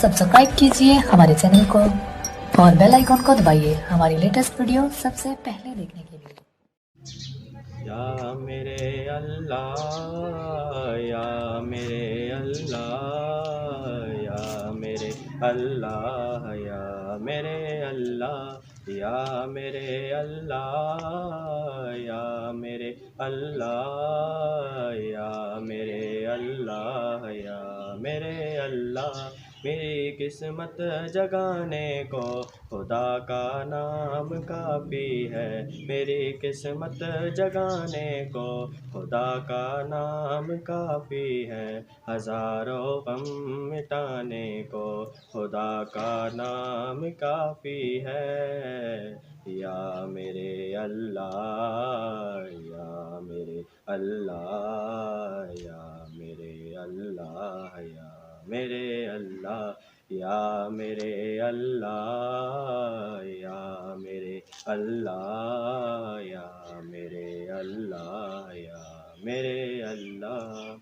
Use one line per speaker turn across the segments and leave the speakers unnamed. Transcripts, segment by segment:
Subscribe कीजिए हमारे channel को और बेल आइकॉन को दबाइए हमारी लेटेस्ट वीडियो सबसे पहले देखने के लिए।
या मेरे अल्लाह, या मेरे अल्लाह, या मेरे अल्लाह, या मेरे अल्लाह, या मेरे अल्लाह, या मेरे अल्लाह, या मेरे अल्लाह, या मेरे अल्लाह। मेरी किस्मत जगाने को खुदा का नाम काफ़ी है। मेरी किस्मत जगाने को खुदा का नाम काफ़ी है। हज़ारों गम मिटाने को खुदा का नाम काफ़ी है। या मेरे अल्लाह, या मेरे अल्लाह, या मेरे अल्लाह, या मेरे अल्लाह, या मेरे अल्लाह, या मेरे अल्लाह, या मेरे अल्लाह, या मेरे अल्लाह।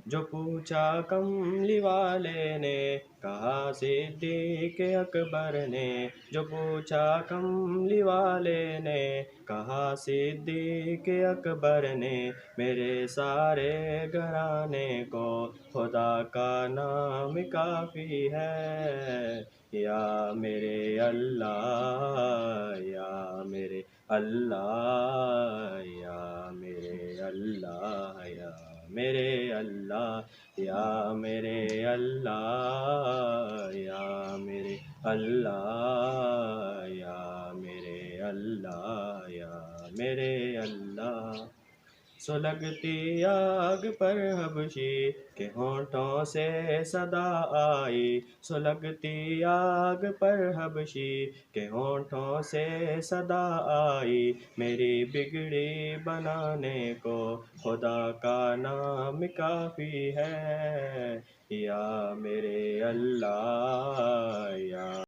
जो पूछा कमली वाले ने, कहा सिद्दीक़ अकबर ने। जो पूछा कमली वाले ने, कहा सिद्दीक़ अकबर ने। मेरे सारे घराने को खुदा का नाम काफ़ी है। या मेरे अल्लाह, या मेरे अल्लाह, या मेरे अल्लाह, या मेरे अल्लाह, या मेरे अल्लाह, या मेरे अल्लाह, या मेरे अल्लाह, या मेरे अल्लाह। सुलगती आग पर हबशी के होठों से सदा आई। सुलगती आग पर हबशी के होठों से सदा आई। मेरी बिगड़ी बनाने को खुदा का नाम काफ़ी है। या मेरे अल्लाह, या